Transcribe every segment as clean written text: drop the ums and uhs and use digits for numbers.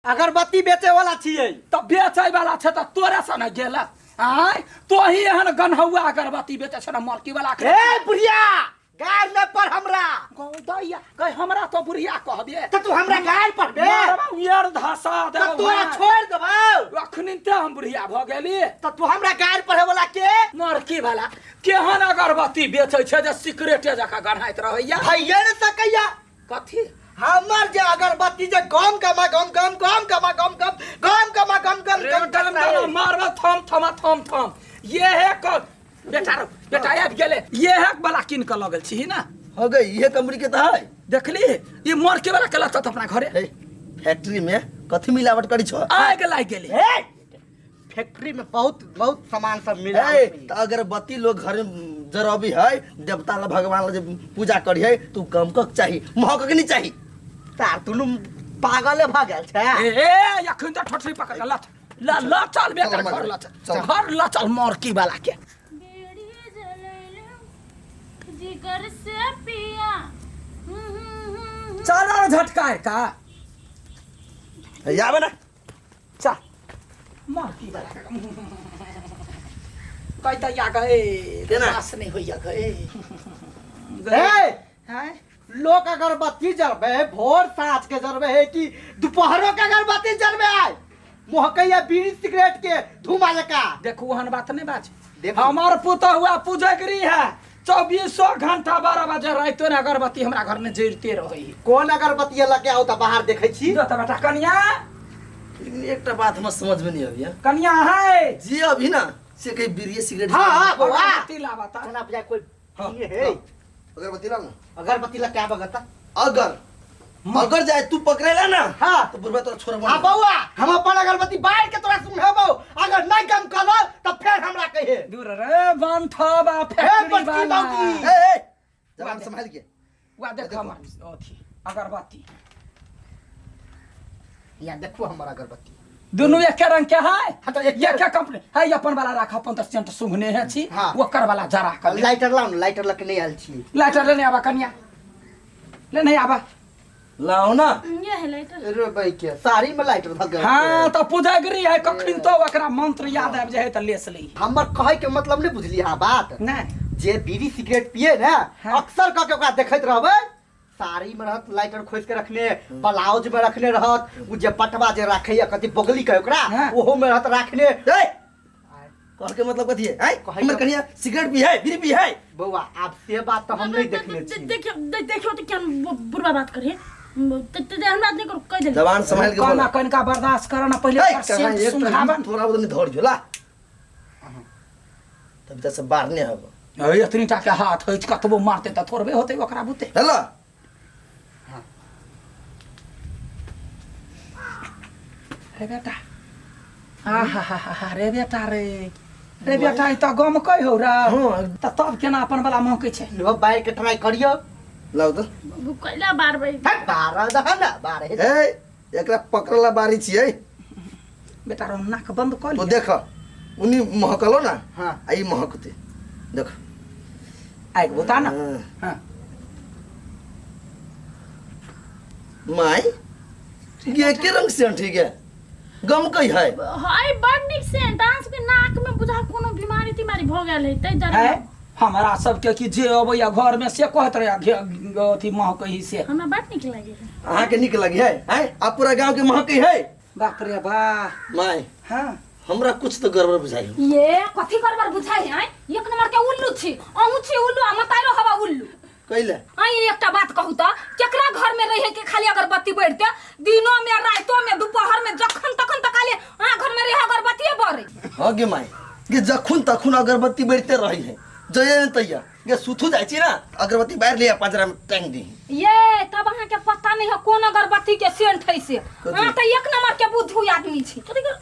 अगरबत्ती बेचे वाला छिए तब बेचे वाला छे त तोरे से न गेला आय तो ही एहन गनहौआ अगरबत्ती बेचे छ न मरकी वाला के ए बुढ़िया गाय न पर हमरा गौदैया कह हमरा तो बुढ़िया कहबे त तू हमरा गाय पर बे यार धसा दे त तोरा छोड़ देबौ अखनी ते हम बुढ़िया भ गेली त तू हमरा गाय पढ़े वाला के मरकी वाला केहन अगरबत्ती बेचे छे जे सिगरेटे जका गन्हाइत रहैया भइए न सकैया कथी हमर जे अगरबत्ती जे गम कमा गम गम गम कमा गम गम गम कमा गम गम गम मारवा थम ये है क बेटा आबि गेले ये है वाला किन के लगल छी ना हो गई ये कंपनी के त है देखली ई मरके वाला कला त अपना घरे फैक्ट्री में कथी मिलावट करी छ आग लाग गेले फैक्ट्री में बहुत बहुत सामान सब मिला त अगरबत्ती लोग घर में जरूरी है देवता ला भगवान ला जब पूजा करी है तू गमकक चाहिए महकक नहीं चाहिए तार तुनु पागल भ गेल छै ए अखन त ठठरी पकड़ ला चल बेटा घर ला चल घर ला चल मरकी वाला के बेड़ी जलैलो जिगर से पिया चल झटकाए का याबे ना चल मरकी वाला कहता या गए पास नहीं होइया गए ए लोग अगरबत्ती जलबे भोर साँझ के जलबे है कि दोपहरों के अगरबत्ती जलबे आय मोहकैया बीड़ी सिगरेट के धुआं लगा देखो वहन बात नहीं बाज देखो। हमार पुता हुआ पूजगरी है 2400 घंटा 12 बजे रात में अगरबत्ती हमरा घर में जरते रही कौन अगरबत्ती लगे आओ त बाहर देखै छी जो त बेटा कन्या लेकिन एक बात हम समझ में नहीं आविया कन्या है जी अभी ना से कहीं बीड़ी सिगरेट हां बउआ अगरबत्ती लावता जना बजा कोई ये है अगरबत्ती ला ना अगरबत्ती लग क्या बगता अगर जाए तू पकड़ेला ना हां तो बुरबा तोरा छोड़बो हां बउआ हम अपन अगरबत्ती बाहर के तोरा सुनहबो अगर नहीं कम कलो त फिर हमरा कहे दूर रे बंठबा फैक्ट्री वाला ए जवान संभाल के वा देख हमर अथी अगरबत्ती या देखो हमर अगरबत्ती दोनों एक रंग के है हाँ, तो एक क्या कंपनी है अपन वाला राख अपन त सेंट सुंघने है छी हाँ। वो कर वाला जरा कर लाइटर लाउन लाइटर लके नहीं आल छी लाइटर लेने आवा कन्या ले नहीं आवा लाओ ना ये है लाइटर रे भाई के साड़ी में लाइटर धग गए हाँ तो पूजगरी है कखन तो ओकरा मंत्र याद आबि जाए त लेस ली हमर कहे के मतलब नहीं बुझली हां बात नहीं जे बीड़ी सिगरेट पिए ना हाँ। अक्सर क के ओकरा देखैत रहबे साड़ी में रहत लाइटर खोज के रखने ब्लाउज में रखने रहत उ जे पटवा जे राखैया कथि बगली के ओकरा हाँ। ओहो में रहत राखने ए कह के मतलब कथी है हैं कहे हमर के- कनिया सिगरेट भी है बीड़ी भी है बउआ आप से बात तो हम नहीं देखने छी देखियो तो क्या बुरा बात करे ते हम बात नहीं करो कह दे जवान संभाल के बोल कना कनका बर्दाश्त करना पहले ए कर कहां सेंट एक सुंघावन थोड़ा बहुत नहीं धड़ झोला तब तक सब बाहर नहीं होगा ए इतनी टा के हाथ है कतबो मारते त थोड़बे होते ओकरा बुते हेलो रे बेटा रे बेटा रे बेटा ई त गम कहि हो रा हाँ। त तब केना अपन वाला महकै छै लो बाहर के ट्राई करियो लाओ तो कैला बार भाई 12 दहन 12 ए एकरा पकड़ला बारी छियै बेटा रो नाक बंद कर तो लिया देख उनी महकलो ना हाँ। आई महकते देख आइ बता ना हाँ। हां माई ये के रंग से ठीक है गम कई है हाय बड निक से डांस के नाक में बुझा कोनो बीमारी तिमारी भ गेल है तै जरा है हमरा सबके कि जे अबैया घर में से कहत रहे अथी महकै से हमरा बड निक लागे अहाँ के निक लगी है हैं आप पूरा गांव के महकई है बाप रे वाह माई हां हमरा कुछ तो गड़बड़ बुझाई ये कथि करबर बुझाइ है एक नंबर के उल्लू छी अहु छी उल्लू आ मताइरो हवा उल्लू कइले आई एकटा बात कहू त केकरा घर में रहे के खाली अगरबत्ती बढ़ते दिनों में रातों में दोपहर में जखन तखन त खाली घर में रहे अगरबत्ती बढ़े हां गे माई ये जखुन तखुन अगरबत्ती बढ़ते रही है जय तैया ये सुथु जाय छी ना अगरबत्ती बाहर लिया पंजरा में टांग दी ये तब अहाँ के पता नहीं है कौन अगरबत्ती के सेंट है से अहाँ त एक नंबर के बुद्धू आदमी छी कथि कर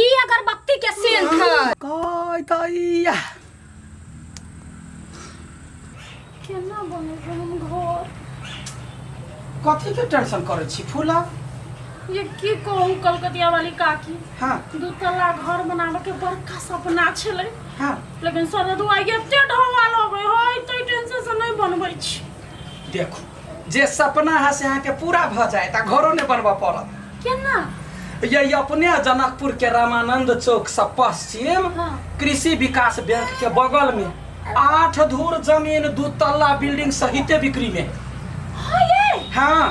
ई अगरबत्ती के सेंट है काय तैया केना बने हम घर कथी के टेंशन करे छी फूला ये की कहूँ कलकतिया वाली काकी हां दू तल्ला घर बनावे के बड़का सपना छले हां लेकिन सरदू आई एते ढवा लगे होय त टेंशन से नहीं बनबै छी देखो जे सपना है से अहाँ के पूरा भ जाए त घरो ने बनबा पड़त केना ये अपने जनकपुर के रामानंद चौक से पश्चिम कृषि विकास बैंक के बगल में 8 धूर जमीन 2 तल्ला बिल्डिंग सहित बिक्री में। हाँ ये हाँ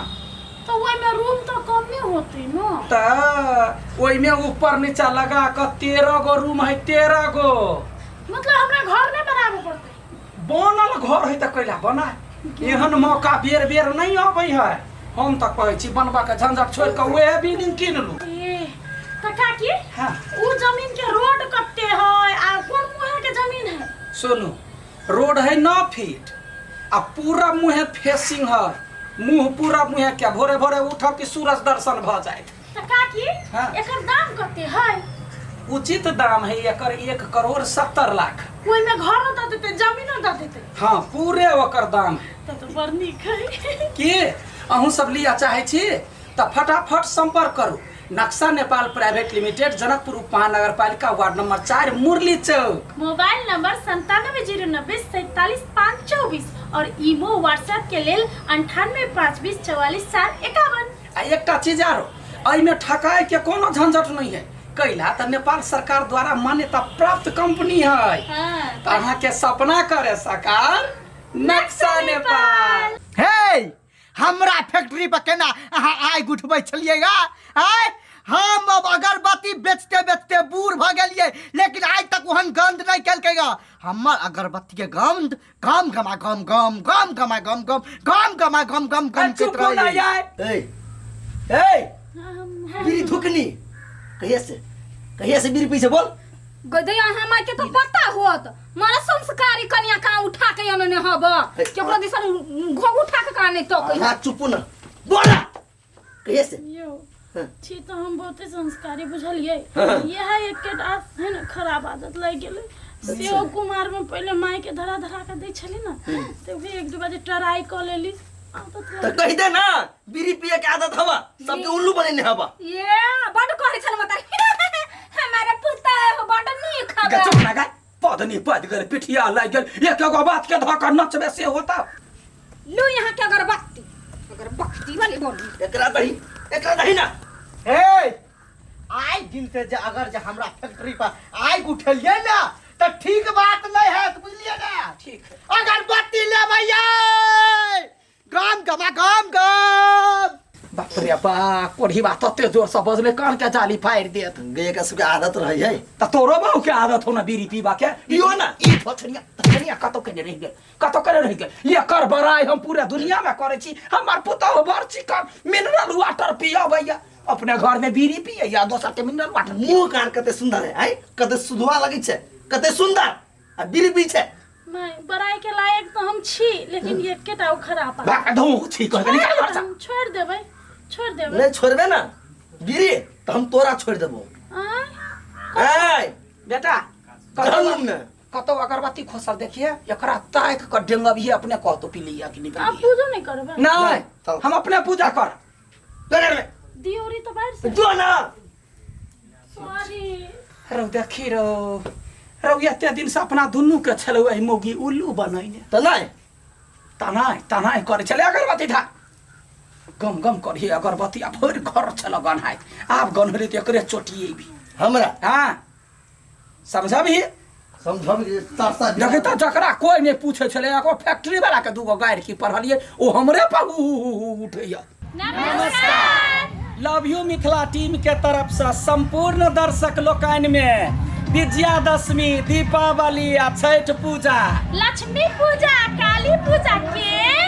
तो वही में रूम तो कम में होती ना। तो वही में ऊपर नीचा लगा कर 13 गो रूम है। 13 गो मतलब हमरा घर में बनावे पड़ते। बनल घर है तो कैला बना। एहन मौका बेर बेर नहीं आवे है। हम तो कहे छी बनबा के झंझट छोड़ के वह बिल्डिंग कीन लू। ए तो काकी हाँ। वो जमीन के रोड कत्ते है आ कौन मुहे के जमीन है? सुनो रोड है 9 फीट आ पूरा मुँह फेसिंग है। मुँह पूरा मुँह क्या भोरे भोरे उठब कि सूरज दर्शन भ जाए। तो काकी हाँ। एकर दाम कत्ते है? उचित दाम है एकर 1 करोड़ 70 लाख। कोई में घर दे देते जमीन दे देते हाँ पूरे ओकर दाम है। तो बड़ नीक है। कि अहूँ सब लिया चाहे छी तो फटाफट संपर्क करू। नक्शा नेपाल प्राइवेट लिमिटेड, जनकपुर उप महानगर पालिका, ward number 4, Murli Chowk. Mobile number 9709 47 524 और ईमो व्हाट्सएप के लेल 98 520 44 7 51। आ एकटा चीज आरो एहिमे ठकाय के कोनो झंझट नहीं है। कैला तो नेपाल सरकार द्वारा मान्यता प्राप्त कंपनी है। हाँ। तो अहाँ के सपना करे साकार नक्शा नेपाल। हे हमरा फैक्ट्री पर केना अहाँ आइ उठबै छलिएगा? आय हम अब अगरबत्ती बेचते बेचते बूढ़ भ गेलिए, लेकिन आज तक ओहन गंध नहीं केलकैगा। हमर अगरबत्ती के गंध गम गमा गम गम गम गमा गम गम गम गमा गम गम गम चुप हो ना यार। ए बीड़ी थूकनी कहिया से बीड़ी पीछे बोल। गदैया हमार के तो पता होत मारा संस्कारी कन्या का उठा के एने हब केकरो दिसन घोग उठा के काने तो कहि। हां चुप न बोला कहिया से। यो हाँ। छी तो हम बहुते संस्कारी बुझलिए। हाँ। ये है एक के है ना खराब आदत लग गेले। सेव कुमार में पहले माई के धरा धरा के दे छली ना, तो भी 1-2 बजे ट्राई कर लेली। तो कह दे ना बीड़ी पिए के आदत हवा सबके उल्लू बने हवा। ये बड करे छल मत हमारे पुता बड नी खाबे। चुप ना गा पदनी पद गए पिठिया लग गेल एक एगो बात के धक्का नचबे से होता। लो यहाँ के अगरबत्ती वाली बोली एकरा दही ना। ए आज दिन से जे अगर जे हमरा फैक्ट्री पर आइ उठलिए ना तो ठीक बात नहीं है, बुझलिए ना? ठीक है। अगरबत्ती ले भैया गम गमा गम गम। बाप रे बा कोढ़ी बात तते जोर से बजले कान के जाली फाड़ देत। गए का सबके आदत रही है। त तोरो बाऊ के आदत हो ना बीड़ी पीबा के पियो ना। ई थनिया कतो के रह गेल कतो करे रह गेल। ये कर बराई हम पूरे दुनिया में करे छी। हमर पुता हो बर चिकन मिनरल वाटर पियो भैया अपने घर में बीड़ी पिए या दोसर के मिनरल वाटर। मुंह कान कते सुंदर है आई कते सुधवा लगे छे कते सुंदर आ बीड़ी पी छे। मैं बड़ाई के लायक तो हम छी, लेकिन ये केटाऊ खराब आ। बा धो छी कह के निकाल घर से। हम छोड़ देबै नहीं छोड़बे ना बीड़ी तो हम तोरा छोड़ देबो। आय ए बेटा जन्म में कतो अगरबत्ती खोसल देखिए एकरा ताक के डेंगबिए अपने कहतो पी लिया कि नहीं आप पूजो नहीं करबे? नहीं हम अपने पूजा कर करे में दियोरी तो बाहर से। जो ना सॉरी रो देखी रो एते दिन से अपना दुनू के छलौ एहि मोगी उल्लू बनैने तो नहीं तनाई करे छले अगरबत्ती था गम गम करिए अगरबत्ती आ भर घर छल गन्हाय आब गन्हरे त एकरे चोटिए भी हमरा हां समझबी समझब के तासा देखे त जकरा कोई नहीं पूछे छले एगो फैक्ट्री वाला के दूगो गायर की पढ़लिए ओ हमरे पर उठैया। नमस्कार। लव यू मिथिला टीम के तरफ से संपूर्ण दर्शक लोकनि में विजयादशमी, दीपावली आ छठ पूजा, लक्ष्मी पूजा, काली पूजा के